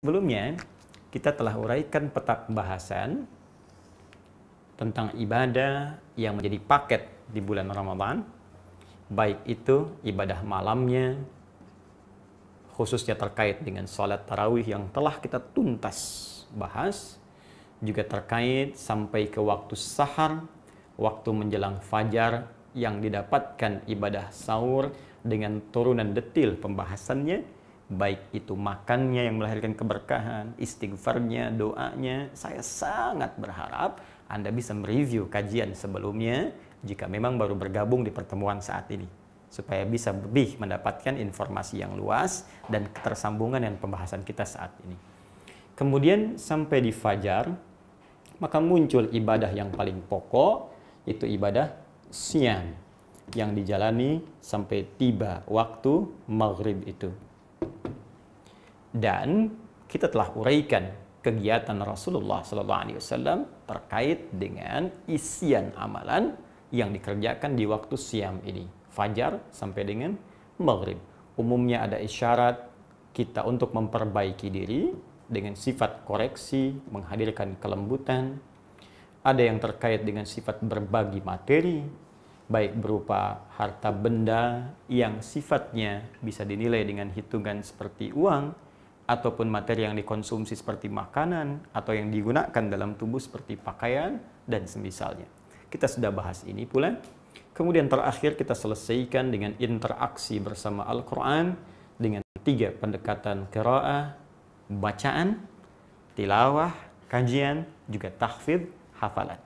Sebelumnya, kita telah uraikan peta pembahasan tentang ibadah yang menjadi paket di bulan Ramadan, baik itu ibadah malamnya, khususnya terkait dengan sholat tarawih yang telah kita tuntas bahas, juga terkait sampai ke waktu sahar, waktu menjelang fajar yang didapatkan ibadah sahur dengan turunan detil pembahasannya, baik itu makannya yang melahirkan keberkahan, istighfarnya, doanya. Saya sangat berharap Anda bisa mereview kajian sebelumnya jika memang baru bergabung di pertemuan saat ini, supaya bisa lebih mendapatkan informasi yang luas dan ketersambungan dengan pembahasan kita saat ini. Kemudian sampai di fajar, maka muncul ibadah yang paling pokok, itu ibadah siam yang dijalani sampai tiba waktu maghrib itu. Dan kita telah uraikan kegiatan Rasulullah SAW terkait dengan isian amalan yang dikerjakan di waktu siam ini, fajar sampai dengan maghrib. Umumnya ada isyarat kita untuk memperbaiki diri dengan sifat koreksi, menghadirkan kelembutan. Ada yang terkait dengan sifat berbagi materi, baik berupa harta benda yang sifatnya bisa dinilai dengan hitungan seperti uang, ataupun materi yang dikonsumsi seperti makanan, atau yang digunakan dalam tubuh seperti pakaian, dan semisalnya. Kita sudah bahas ini pula. Kemudian terakhir kita selesaikan dengan interaksi bersama Al-Quran, dengan 3 pendekatan qiraah, bacaan, tilawah, kajian, juga tahfidz, hafalan.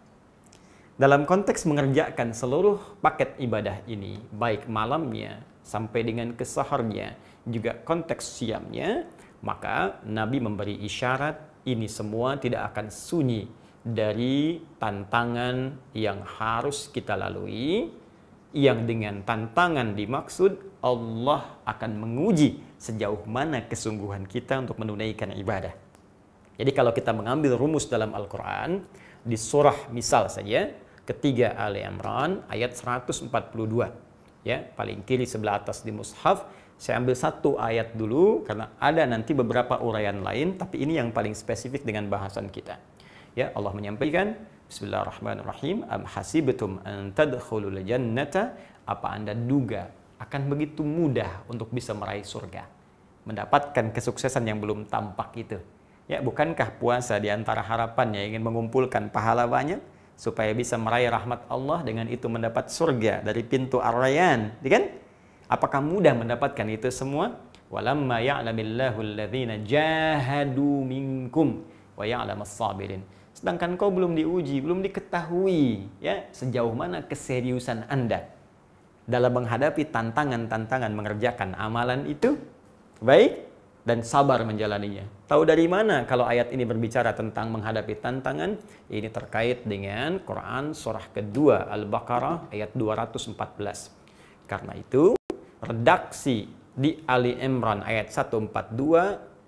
Dalam konteks mengerjakan seluruh paket ibadah ini, baik malamnya sampai dengan kesaharnya, juga konteks siamnya, maka Nabi memberi isyarat ini semua tidak akan sunyi dari tantangan yang harus kita lalui, yang dengan tantangan dimaksud Allah akan menguji sejauh mana kesungguhan kita untuk menunaikan ibadah. Jadi kalau kita mengambil rumus dalam Al-Quran, di surah misal saja, ketiga Ali Imran ayat 142, ya, paling kiri sebelah atas di mushaf. Saya ambil satu ayat dulu karena ada nanti beberapa uraian lain, tapi ini yang paling spesifik dengan bahasan kita. Ya, Allah menyampaikan, Bismillahirrahmanirrahim, am hasibtum an tadkhulul jannata, apa Anda duga akan begitu mudah untuk bisa meraih surga, mendapatkan kesuksesan yang belum tampak itu. Ya, bukankah puasa di antara harapannya ingin mengumpulkan pahala banyak supaya bisa meraih rahmat Allah, dengan itu mendapat surga dari pintu Ar-Rayyan, kan? Apakah mudah mendapatkan itu semua? Walamma ya'lamillahu alladhina jahadu minkum wa ya'lamas sabirin. Sedangkan kau belum diuji, belum diketahui, ya, sejauh mana keseriusan Anda dalam menghadapi tantangan-tantangan mengerjakan amalan itu, baik, dan sabar menjalaninya. Tahu dari mana kalau ayat ini berbicara tentang menghadapi tantangan? Ini terkait dengan Quran surah kedua Al-Baqarah ayat 214. Karena itu, redaksi di Ali Imran ayat 142,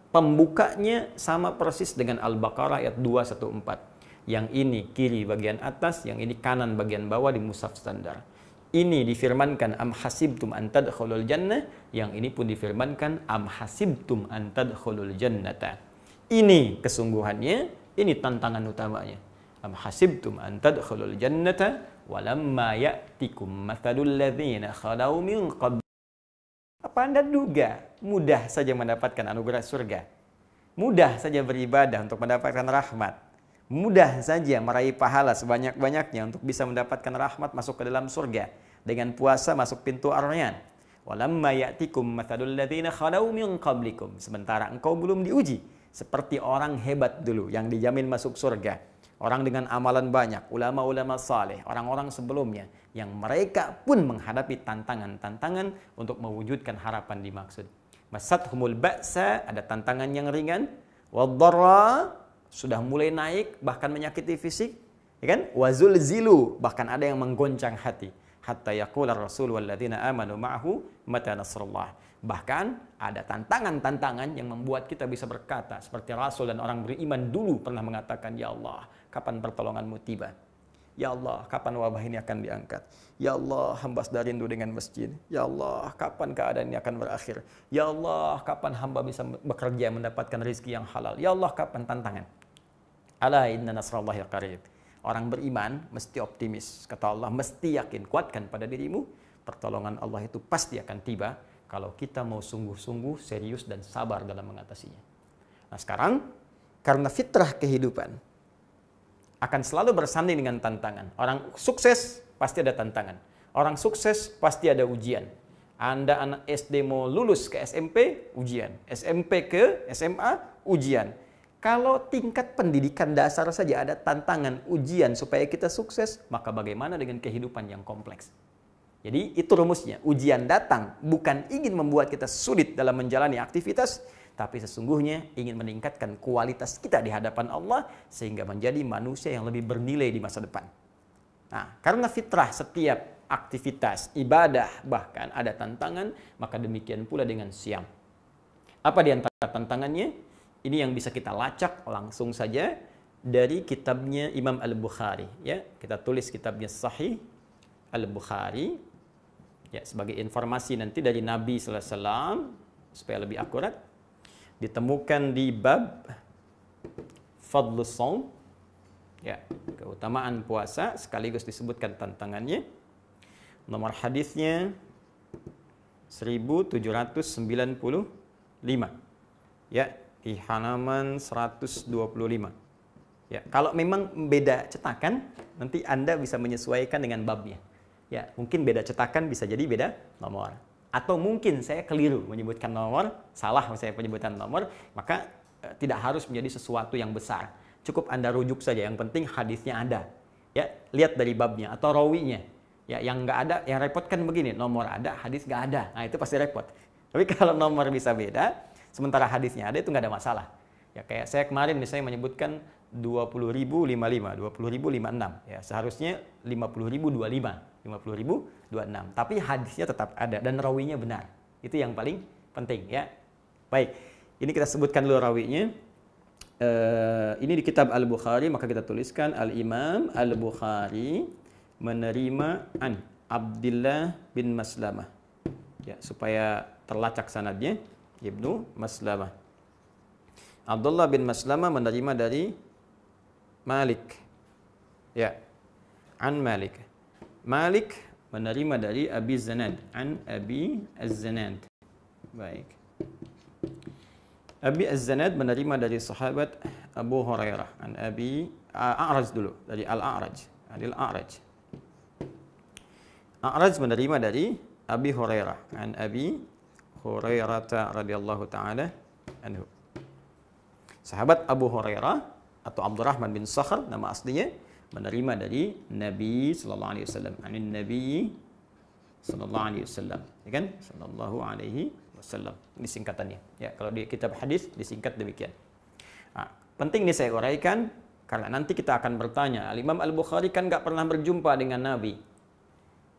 pembukanya sama persis dengan Al-Baqarah ayat 214. Yang ini kiri bagian atas, yang ini kanan bagian bawah di mushaf standar. Ini difirmankan am hasibtum an tadkhulul jannah, yang ini pun difirmankan am hasibtum an tadkhulul jannata. Ini kesungguhannya, ini tantangan utamanya. Am hasibtum an tadkhulul jannata walamma ya'tikum mathalul ladzina khalau min qabl. Apa Anda duga mudah saja mendapatkan anugerah surga? Mudah saja beribadah untuk mendapatkan rahmat? Mudah saja meraih pahala sebanyak-banyaknya untuk bisa mendapatkan rahmat masuk ke dalam surga? Dengan puasa masuk pintu Ar-Rayyan. Walamma ya'tikum mathalul ladzina khalau min qablikum. Sementara engkau belum diuji seperti orang hebat dulu yang dijamin masuk surga. Orang dengan amalan banyak, ulama-ulama saleh, orang-orang sebelumnya, yang mereka pun menghadapi tantangan-tantangan untuk mewujudkan harapan dimaksud. Masathumul ba'sa, ada tantangan yang ringan. Wadh-dharra, sudah mulai naik, bahkan menyakiti fisik. Ya kan? Wazulzilu, bahkan ada yang menggoncang hati. Hatta yaqula ar-rasul walladzina amanu ma'ahu mata nasrullah. Bahkan ada tantangan-tantangan yang membuat kita bisa berkata seperti Rasul dan orang beriman dulu pernah mengatakan, ya Allah, kapan pertolonganmu tiba? Ya Allah, kapan wabah ini akan diangkat? Ya Allah, hamba sudah rindu dengan masjid. Ya Allah, kapan keadaan ini akan berakhir? Ya Allah, kapan hamba bisa bekerja mendapatkan rezeki yang halal? Ya Allah, kapan tantangan? Ala inna nasrallahi qarib. Orang beriman mesti optimis. Kata Allah, mesti yakin, kuatkan pada dirimu. Pertolongan Allah itu pasti akan tiba kalau kita mau sungguh-sungguh, serius dan sabar dalam mengatasinya. Nah sekarang, karena fitrah kehidupan akan selalu bersanding dengan tantangan. Orang sukses pasti ada tantangan. Orang sukses pasti ada ujian. Anda anak SD mau lulus ke SMP, ujian. SMP ke SMA, ujian. Kalau tingkat pendidikan dasar saja ada tantangan, ujian supaya kita sukses, maka bagaimana dengan kehidupan yang kompleks? Jadi itu rumusnya. Ujian datang bukan ingin membuat kita sulit dalam menjalani aktivitas, tapi sesungguhnya ingin meningkatkan kualitas kita di hadapan Allah sehingga menjadi manusia yang lebih bernilai di masa depan. Nah, karena fitrah setiap aktivitas, ibadah, bahkan ada tantangan, maka demikian pula dengan siam. Apa di antara tantangannya? Ini yang bisa kita lacak langsung saja dari kitabnya Imam Al-Bukhari. Ya, kita tulis kitabnya Sahih Al-Bukhari. Ya, sebagai informasi nanti dari Nabi Sallallahu Alaihi Wasallam supaya lebih akurat. Ditemukan di bab Fadlus Shaum. Ya, keutamaan puasa sekaligus disebutkan tantangannya. Nomor hadisnya 1795. Ya, di halaman 125. Ya, kalau memang beda cetakan, nanti Anda bisa menyesuaikan dengan babnya. Ya, mungkin beda cetakan bisa jadi beda nomor. Atau mungkin saya keliru menyebutkan nomor, salah saya penyebutan nomor, maka tidak harus menjadi sesuatu yang besar. Cukup Anda rujuk saja, yang penting hadisnya ada. Ya, lihat dari babnya atau rawinya. Ya, yang nggak ada, yang repot kan begini, nomor ada, hadis nggak ada. Nah, itu pasti repot. Tapi kalau nomor bisa beda, sementara hadisnya ada, itu nggak ada masalah. Ya, kayak saya kemarin misalnya menyebutkan 20.055, 20.056. Ya, seharusnya 50.025, 50.026. Tapi hadisnya tetap ada dan rawinya benar. Itu yang paling penting ya. Baik, ini kita sebutkan dulu rawinya. Ini di kitab Al-Bukhari, maka kita tuliskan Al-Imam Al-Bukhari menerima an Abdullah bin Maslamah. Ya, supaya terlacak sanadnya, Ibnu Maslamah. Abdullah bin Maslamah menerima dari Malik. Ya, an Malik. Malik menerima dari Abi Zanad, an Abi Az-Zanad. Baik. Abi Az-Zanad menerima dari sahabat Abu Hurairah, an Abi A'raj dulu, dari Al-A'raj, Adil A'raj. A'raj menerima dari Abi Hurairah, an Abi Hurairah radhiyallahu taala anhu. Sahabat Abu Hurairah atau Abdurrahman bin Sakhr nama aslinya menerima dari Nabi sallallahu alaihi wasallam, anin Nabi sallallahu alaihi wasallam, ya kan? Sallallahu alaihi wasallam. Ini singkatannya. Ya, kalau di kitab hadis disingkat demikian. Nah, penting nih saya uraikan karena nanti kita akan bertanya, Al-Imam Al-Bukhari kan nggak pernah berjumpa dengan Nabi.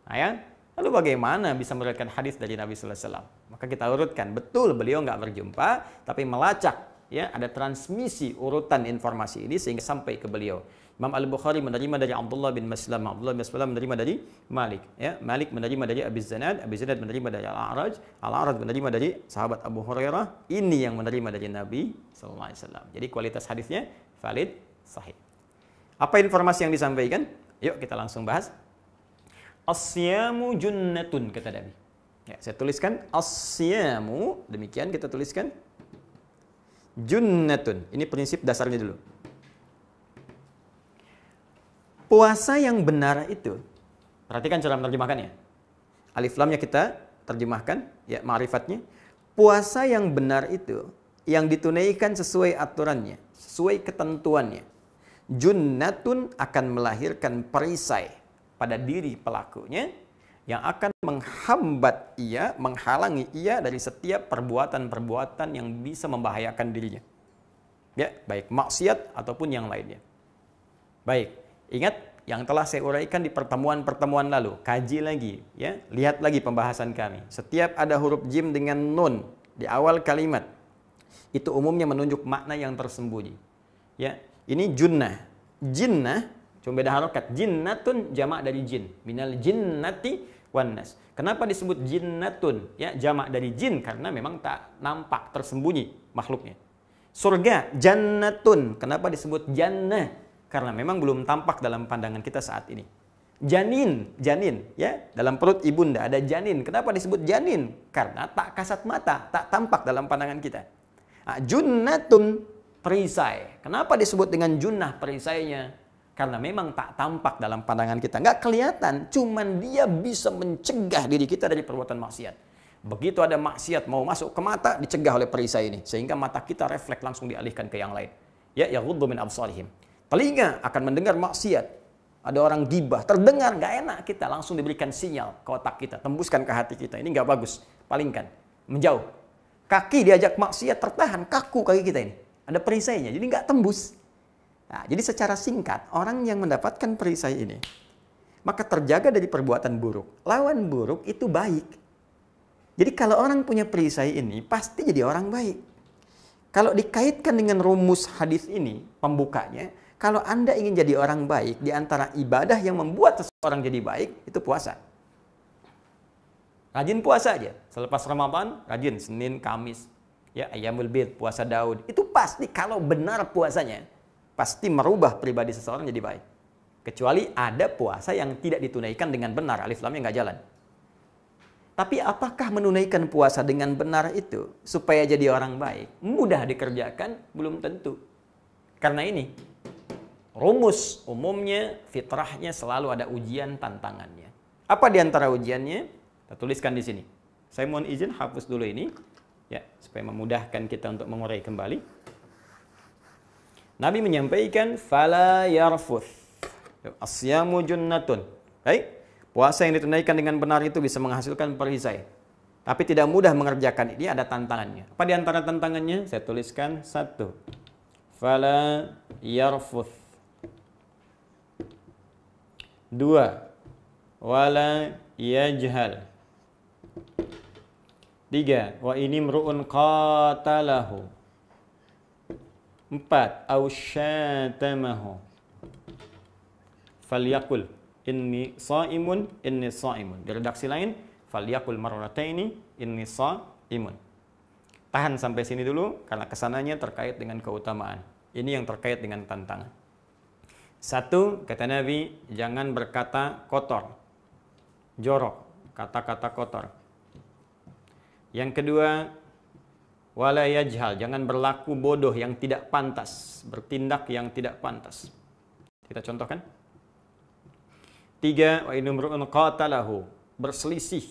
Nah, ya? Lalu bagaimana bisa meriwayatkan hadis dari Nabi sallallahu alaihi wasallam? Maka kita urutkan, betul beliau nggak berjumpa, tapi melacak, ya, ada transmisi urutan informasi ini sehingga sampai ke beliau. Imam Al-Bukhari menerima dari Abdullah bin Maslamah, Abdullah bin Maslamah menerima dari Malik, ya. Malik menerima dari Abi Zanad, Abi Zanad menerima dari Al-A'raj, Al-A'raj menerima dari sahabat Abu Hurairah. Ini yang menerima dari Nabi sallallahu alaihi wasallam. Jadi kualitas hadisnya valid, sahih. Apa informasi yang disampaikan? Yuk kita langsung bahas. As-siyamu junnatun, kata Nabi. Ya, saya tuliskan as-siyamu, demikian kita tuliskan junnatun. Ini prinsip dasarnya dulu. Puasa yang benar itu, perhatikan cara menerjemahkannya. Alif lamnya kita terjemahkan, ya, ma'rifatnya. Puasa yang benar itu, yang ditunaikan sesuai aturannya, sesuai ketentuannya. Junnatun akan melahirkan perisai pada diri pelakunya yang akan menghambat ia, menghalangi ia dari setiap perbuatan-perbuatan yang bisa membahayakan dirinya. Ya, baik maksiat ataupun yang lainnya. Baik, ingat yang telah saya uraikan di pertemuan-pertemuan lalu. Kaji lagi, ya, lihat lagi pembahasan kami. Setiap ada huruf jim dengan nun di awal kalimat, itu umumnya menunjuk makna yang tersembunyi. Ya, ini junnah. Jinnah Cuma beda harokat. Jinnatun jamak dari jin. Minal jinnati wan nas. Kenapa disebut jinnatun? Ya, jamak dari jin karena memang tak nampak, tersembunyi makhluknya. Surga jannatun. Kenapa disebut jannah? Karena memang belum tampak dalam pandangan kita saat ini. Janin, ya, dalam perut ibunda ada janin. Kenapa disebut janin? Karena tak kasat mata, tak tampak dalam pandangan kita. Nah, junnatun, perisai. Kenapa disebut dengan junnah perisainya? Karena memang tak tampak dalam pandangan kita, nggak kelihatan. Cuman dia bisa mencegah diri kita dari perbuatan maksiat. Begitu ada maksiat mau masuk ke mata, dicegah oleh perisai ini, sehingga mata kita refleks langsung dialihkan ke yang lain. Ya, yaghuddu min absarihim. Telinga akan mendengar maksiat. Ada orang gibah, terdengar nggak enak, kita langsung diberikan sinyal ke otak kita, tembuskan ke hati kita. Ini nggak bagus, palingkan, menjauh. Kaki diajak maksiat, tertahan, kaku kaki kita ini. Ada perisainya, jadi nggak tembus. Nah, jadi secara singkat, orang yang mendapatkan perisai ini, maka terjaga dari perbuatan buruk. Lawan buruk itu baik. Jadi kalau orang punya perisai ini, pasti jadi orang baik. Kalau dikaitkan dengan rumus hadis ini, pembukanya, kalau Anda ingin jadi orang baik, di antara ibadah yang membuat seseorang jadi baik, itu puasa. Rajin puasa aja. Selepas Ramadan, rajin Senin, Kamis. Ya, Ayyamul Bid, puasa Daud. Itu pasti kalau benar puasanya, pasti merubah pribadi seseorang jadi baik. Kecuali ada puasa yang tidak ditunaikan dengan benar, alif lamnya nggak jalan. Tapi apakah menunaikan puasa dengan benar itu supaya jadi orang baik mudah dikerjakan? Belum tentu. Karena ini, rumus umumnya, fitrahnya selalu ada ujian tantangannya. Apa di antara ujiannya? Kita tuliskan di sini. Saya mohon izin hapus dulu ini, ya, supaya memudahkan kita untuk mengurai kembali. Nabi menyampaikan, fala yarfuth. Asyamu junnatun. Baik, puasa yang ditunaikan dengan benar itu bisa menghasilkan perisai. Tapi tidak mudah mengerjakan ini, ada tantangannya. Apa di antara tantangannya? Saya tuliskan 1. Fala yarfuth. 2. Wala yajhal. 3. Wa inimru'un qatalahu. 4. Aw syatamahu. Falyakul inni sha'imun inni sha'imun. Di redaksi lain, falyakul marrataini inni sha'imun. Tahan sampai sini dulu karena kesananya terkait dengan keutamaan. Ini yang terkait dengan tantangan. 1, kata Nabi, jangan berkata kotor, jorok, kata-kata kotor. Yang kedua, wala yajhal, jangan berlaku bodoh yang tidak pantas, bertindak yang tidak pantas. Kita contohkan. 3, wa inumru'un qatalahu, berselisih.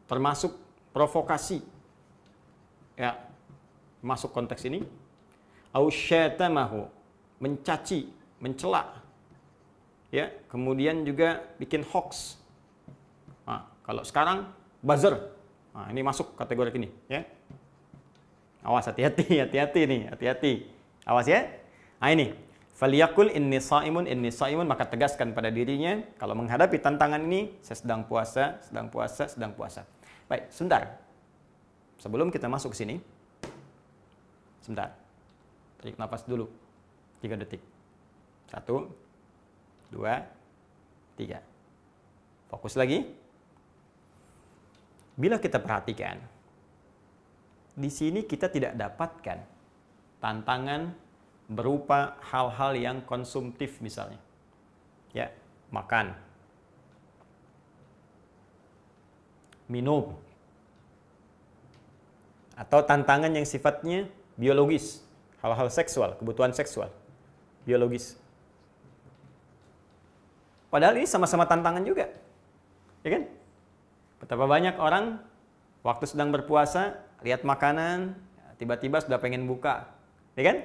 Termasuk provokasi. Ya, masuk konteks ini. Au syatamahu, mencaci, mencela. Ya, kemudian juga bikin hoax. Nah, kalau sekarang buzzer. Nah, ini masuk kategori ini, ya. Awas, hati-hati, hati-hati nih, hati-hati. Awas ya. Nah, ini. Faliyakul inni sha'imun, maka tegaskan pada dirinya kalau menghadapi tantangan ini, saya sedang puasa, sedang puasa, sedang puasa. Baik, sebentar. Sebelum kita masuk ke sini, sebentar. Tarik nafas dulu. 3 detik. 1, 2, 3. Fokus lagi. Bila kita perhatikan, di sini kita tidak dapatkan tantangan berupa hal-hal yang konsumtif misalnya. Ya, makan, minum, atau tantangan yang sifatnya biologis. Hal-hal seksual, kebutuhan seksual, biologis. Padahal ini sama-sama tantangan juga. Ya kan? Betapa banyak orang waktu sedang berpuasa, lihat makanan, tiba-tiba sudah pengen buka. Ya kan?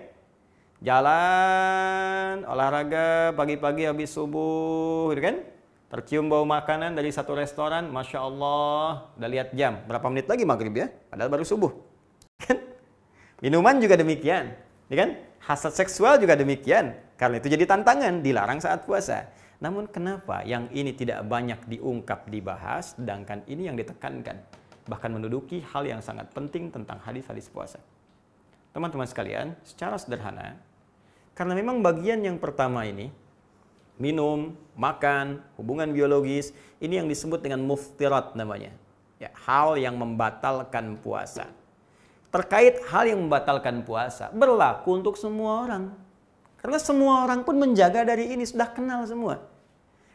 Jalan, olahraga, pagi-pagi habis subuh, gitu kan? Tercium bau makanan dari satu restoran, Masya Allah, udah lihat jam. Berapa menit lagi maghrib ya? Padahal baru subuh. Kan? Minuman juga demikian. Ya kan? Hasad seksual juga demikian. Karena itu jadi tantangan, dilarang saat puasa. Namun kenapa yang ini tidak banyak diungkap, dibahas, sedangkan ini yang ditekankan. Bahkan menduduki hal yang sangat penting tentang hadis-hadis puasa. teman-teman sekalian, secara sederhana, karena memang bagian yang pertama ini, minum, makan, hubungan biologis, ini yang disebut dengan muftirat namanya. Ya, hal yang membatalkan puasa. Terkait hal yang membatalkan puasa, berlaku untuk semua orang. Karena semua orang pun menjaga dari ini, sudah kenal semua.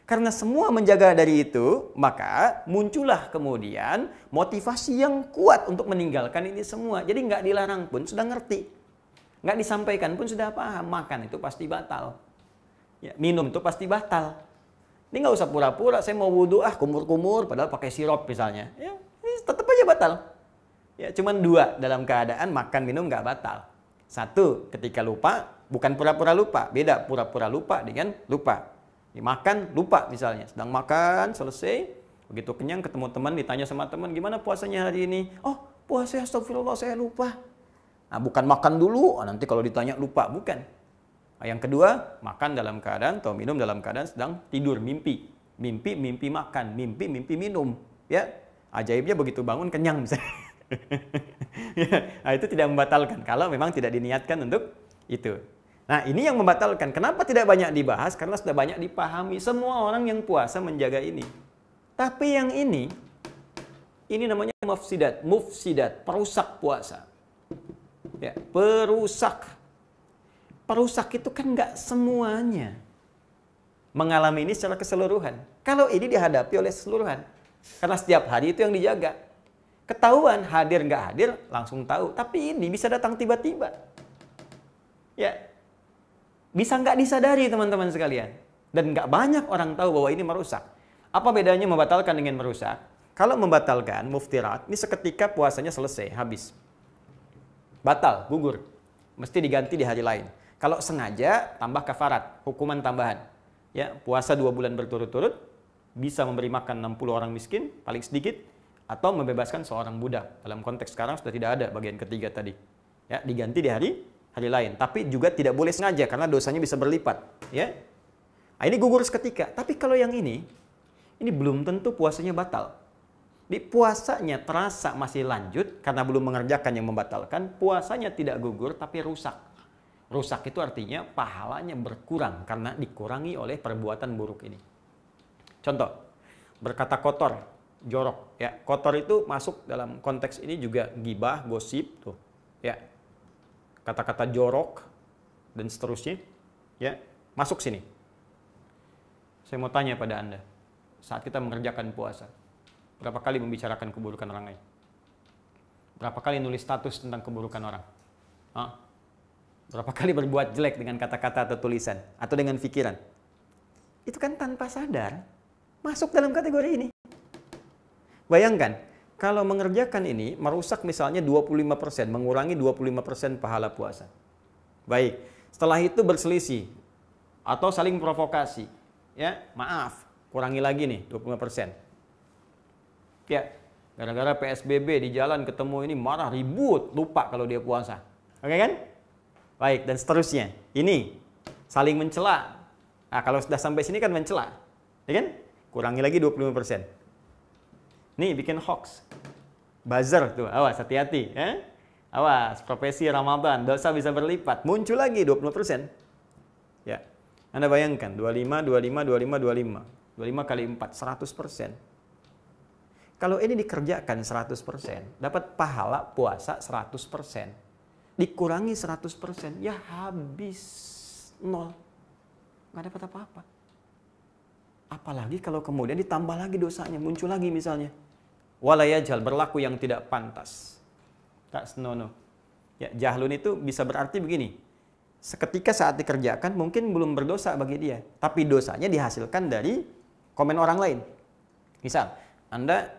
Karena semua menjaga dari itu, maka muncullah kemudian motivasi yang kuat untuk meninggalkan ini semua. Jadi nggak dilarang pun sudah ngerti. Nggak disampaikan pun sudah paham. Makan itu pasti batal. Ya, minum itu pasti batal. Ini nggak usah pura-pura, saya mau wudhu, kumur-kumur, padahal pakai sirup misalnya. Ya, ini tetap aja batal. Ya, cuman dua dalam keadaan makan, minum nggak batal. Satu, ketika lupa, bukan pura-pura lupa. Beda pura-pura lupa dengan lupa. Dimakan, lupa misalnya. Sedang makan, selesai. Begitu kenyang, ketemu teman, ditanya sama teman, gimana puasanya hari ini? Oh, puasa, astagfirullah, saya lupa. Nah, bukan makan dulu, nanti kalau ditanya lupa. Bukan. Nah, yang kedua, makan dalam keadaan atau minum dalam keadaan sedang tidur, mimpi. Mimpi, mimpi makan. Mimpi, mimpi minum. Ya, ajaibnya begitu bangun, kenyang misalnya. Ya, nah, itu tidak membatalkan kalau memang tidak diniatkan untuk itu. Nah, ini yang membatalkan. Kenapa tidak banyak dibahas? Karena sudah banyak dipahami. Semua orang yang puasa menjaga ini. Tapi yang ini namanya mufsidat, perusak puasa. Ya, perusak. Perusak itu kan nggak semuanya mengalami ini secara keseluruhan. Kalau ini dihadapi oleh keseluruhan. Karena setiap hari itu yang dijaga. Ketahuan hadir nggak hadir langsung tahu. Tapi ini bisa datang tiba-tiba. Ya, bisa nggak disadari teman-teman sekalian. Dan nggak banyak orang tahu bahwa ini merusak. Apa bedanya membatalkan dengan merusak? Kalau membatalkan, muftirat, ini seketika puasanya selesai, habis. Batal, gugur. Mesti diganti di hari lain. Kalau sengaja, tambah kafarat, hukuman tambahan. Ya, puasa 2 bulan berturut-turut, bisa memberi makan 60 orang miskin, paling sedikit, atau membebaskan seorang budak. Dalam konteks sekarang sudah tidak ada bagian ketiga tadi. Ya, diganti di hari lain. Tapi juga tidak boleh sengaja karena dosanya bisa berlipat. Ya, nah, ini gugur seketika. Tapi kalau yang ini belum tentu puasanya batal. Di puasanya terasa masih lanjut karena belum mengerjakan yang membatalkan. Puasanya tidak gugur tapi rusak. Rusak itu artinya pahalanya berkurang karena dikurangi oleh perbuatan buruk ini. Contoh, berkata kotor, jorok. Ya, kotor itu masuk dalam konteks ini juga gibah, gosip, tuh. Ya, kata-kata jorok dan seterusnya, ya, masuk sini. Saya mau tanya pada Anda, saat kita mengerjakan puasa, berapa kali membicarakan keburukan orang lain? Berapa kali nulis status tentang keburukan orang? Hah? Berapa kali berbuat jelek dengan kata-kata atau tulisan? Atau dengan pikiran? Itu kan tanpa sadar masuk dalam kategori ini. Bayangkan, kalau mengerjakan ini merusak misalnya 25%, mengurangi 25% pahala puasa. Baik, setelah itu berselisih atau saling provokasi. Ya, maaf, kurangi lagi nih 25%. Ya, gara-gara PSBB di jalan ketemu ini marah, ribut, lupa kalau dia puasa. Oke kan? Baik, dan seterusnya. Ini saling mencela. Nah, kalau sudah sampai sini kan mencela. Ya kan? Kurangi lagi 25%. Nih, bikin hoax. Buzzer tuh, awas, hati-hati. Ya? Awas, profesi Ramadan, dosa bisa berlipat. Muncul lagi 20%. Ya. Anda bayangkan, 25, 25, 25, 25. 25 kali 4, 100%. Kalau ini dikerjakan 100%, dapat pahala puasa 100%. Dikurangi 100%, ya habis 0. Nggak dapat apa-apa. Apalagi kalau kemudian ditambah lagi dosanya, muncul lagi misalnya. Walayajal, berlaku yang tidak pantas. Tak senono. Ya, jahlun itu bisa berarti begini. Seketika saat dikerjakan mungkin belum berdosa bagi dia. Tapi dosanya dihasilkan dari komen orang lain. Misal, Anda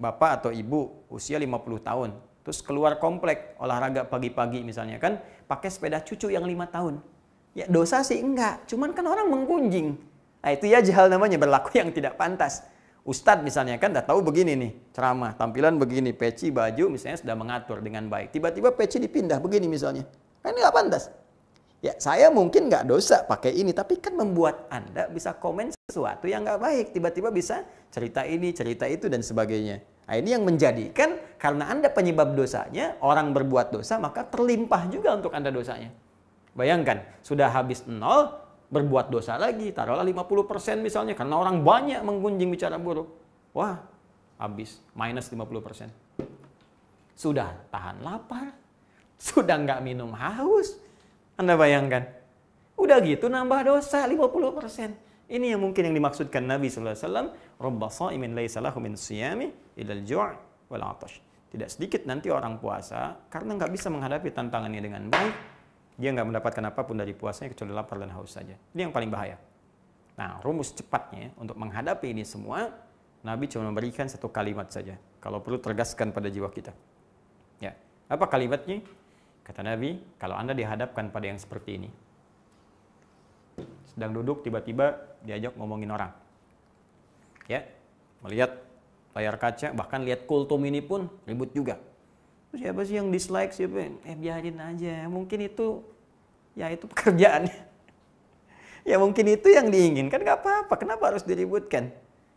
bapak atau ibu usia 50 tahun. Terus keluar komplek, olahraga pagi-pagi misalnya kan, pakai sepeda cucu yang 5 tahun. Ya dosa sih enggak, cuman kan orang menggunjing. Nah itu ya jahal namanya, berlaku yang tidak pantas. Ustadz misalnya kan udah tahu begini nih, ceramah, tampilan begini, peci, baju misalnya sudah mengatur dengan baik. Tiba-tiba peci dipindah begini misalnya. Kan nggak pantas. Ya saya mungkin nggak dosa pakai ini, tapi kan membuat Anda bisa komen sesuatu yang nggak baik. Tiba-tiba bisa cerita ini, cerita itu dan sebagainya. Nah, ini yang menjadikan karena Anda penyebab dosanya, orang berbuat dosa, maka terlimpah juga untuk Anda dosanya. Bayangkan, sudah habis 0, berbuat dosa lagi, taruhlah 50% misalnya, karena orang banyak menggunjing bicara buruk. Wah, habis, minus 50%. Sudah tahan lapar, sudah nggak minum haus. Anda bayangkan, udah gitu nambah dosa 50%. Ini yang mungkin yang dimaksudkan Nabi SAW. Rabba sha'imin laisa lahu min siyami ilal ju' wal 'atash. Tidak sedikit nanti orang puasa, karena nggak bisa menghadapi tantangannya dengan baik, dia nggak mendapatkan apapun dari puasanya kecuali lapar dan haus saja. Ini yang paling bahaya. Nah, rumus cepatnya untuk menghadapi ini semua, Nabi cuma memberikan satu kalimat saja. Kalau perlu tergaskan pada jiwa kita. Ya, apa kalimatnya? Kata Nabi, kalau Anda dihadapkan pada yang seperti ini, sedang duduk tiba-tiba diajak ngomongin orang, ya, melihat layar kaca, bahkan lihat kultum ini pun ribut juga. Siapa sih yang dislike, siapa? Biarin aja, mungkin itu, ya itu pekerjaannya. Ya mungkin itu yang diinginkan, nggak apa-apa, kenapa harus diributkan?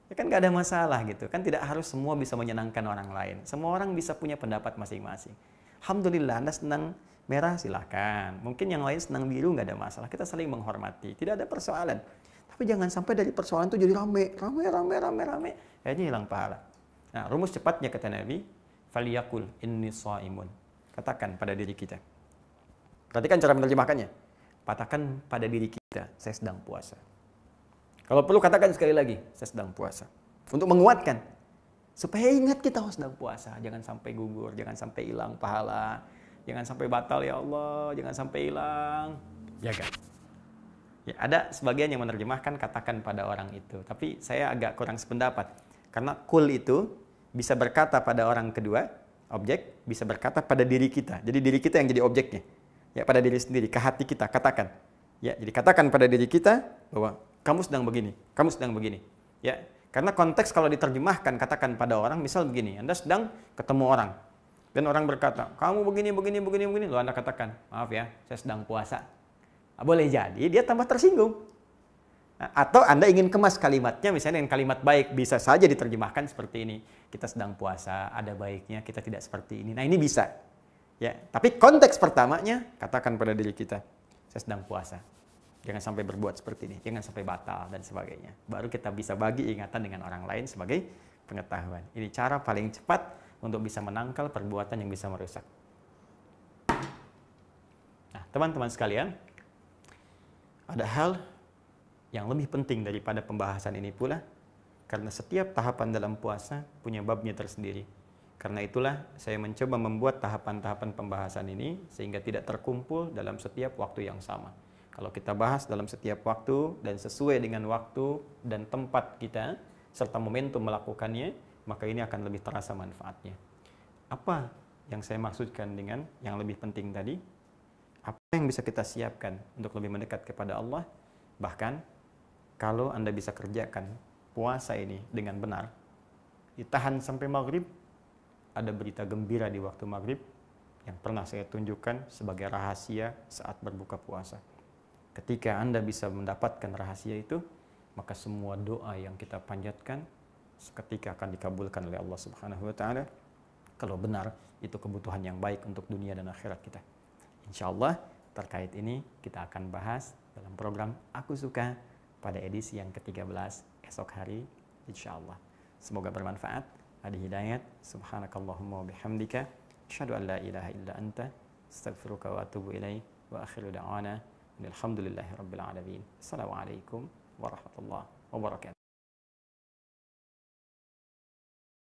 Ya kan nggak ada masalah gitu, kan tidak harus semua bisa menyenangkan orang lain. Semua orang bisa punya pendapat masing-masing. Alhamdulillah, Anda senang merah silahkan. Mungkin yang lain senang biru, nggak ada masalah. Kita saling menghormati, tidak ada persoalan. Tapi jangan sampai dari persoalan itu jadi rame. Akhirnya hilang pahala. Nah, rumus cepatnya kata Nabi, faliyakul inni shaimun. Katakan pada diri kita. Perhatikan cara menerjemahkannya. Katakan pada diri kita, saya sedang puasa. Kalau perlu katakan sekali lagi, saya sedang puasa. Untuk menguatkan. Supaya ingat kita sedang puasa. Jangan sampai gugur, jangan sampai hilang pahala. Jangan sampai batal ya Allah, jangan sampai hilang. Jaga. Ya, ada sebagian yang menerjemahkan katakan pada orang itu. Tapi saya agak kurang sependapat. Karena kul itu bisa berkata pada orang kedua, objek, bisa berkata pada diri kita. Jadi diri kita yang jadi objeknya. Ya, pada diri sendiri, ke hati kita, katakan. Ya, jadi katakan pada diri kita bahwa kamu sedang begini, kamu sedang begini. Ya, karena konteks kalau diterjemahkan katakan pada orang, misal begini, Anda sedang ketemu orang. Dan orang berkata, kamu begini. Lalu Anda katakan, maaf ya, saya sedang puasa. Nah, boleh jadi dia tambah tersinggung. Nah, atau Anda ingin kemas kalimatnya, misalnya dengan kalimat baik, bisa saja diterjemahkan seperti ini. Kita sedang puasa, ada baiknya kita tidak seperti ini. Nah, ini bisa. Ya, tapi konteks pertamanya, katakan pada diri kita, saya sedang puasa. Jangan sampai berbuat seperti ini, jangan sampai batal dan sebagainya. Baru kita bisa bagi ingatan dengan orang lain sebagai pengetahuan. Ini cara paling cepat untuk bisa menangkal perbuatan yang bisa merusak. Nah, teman-teman sekalian, ada hal yang lebih penting daripada pembahasan ini pula, karena setiap tahapan dalam puasa punya babnya tersendiri. Karena itulah saya mencoba membuat tahapan-tahapan pembahasan ini sehingga tidak terkumpul dalam setiap waktu yang sama. Kalau kita bahas dalam setiap waktu dan sesuai dengan waktu dan tempat kita serta momentum melakukannya, maka ini akan lebih terasa manfaatnya. Apa yang saya maksudkan dengan yang lebih penting tadi? Apa yang bisa kita siapkan untuk lebih mendekat kepada Allah? Bahkan kalau Anda bisa kerjakan puasa ini dengan benar, ditahan sampai maghrib, ada berita gembira di waktu maghrib yang pernah saya tunjukkan sebagai rahasia saat berbuka puasa. Ketika Anda bisa mendapatkan rahasia itu, maka semua doa yang kita panjatkan seketika akan dikabulkan oleh Allah Subhanahu wa taala. Kalau benar itu kebutuhan yang baik untuk dunia dan akhirat kita. Insyaallah terkait ini kita akan bahas dalam program Aku Suka pada edisi yang ke-13 esok hari insyaallah. Semoga bermanfaat, ada hidayat. Subhanakallahumma wa bihamdika asyhadu an la ilaha illa anta astaghfiruka wa atubu ilaik wa akhiru da'wana alhamdulillahirabbil alamin. Assalamualaikum warahmatullahi wabarakatuh.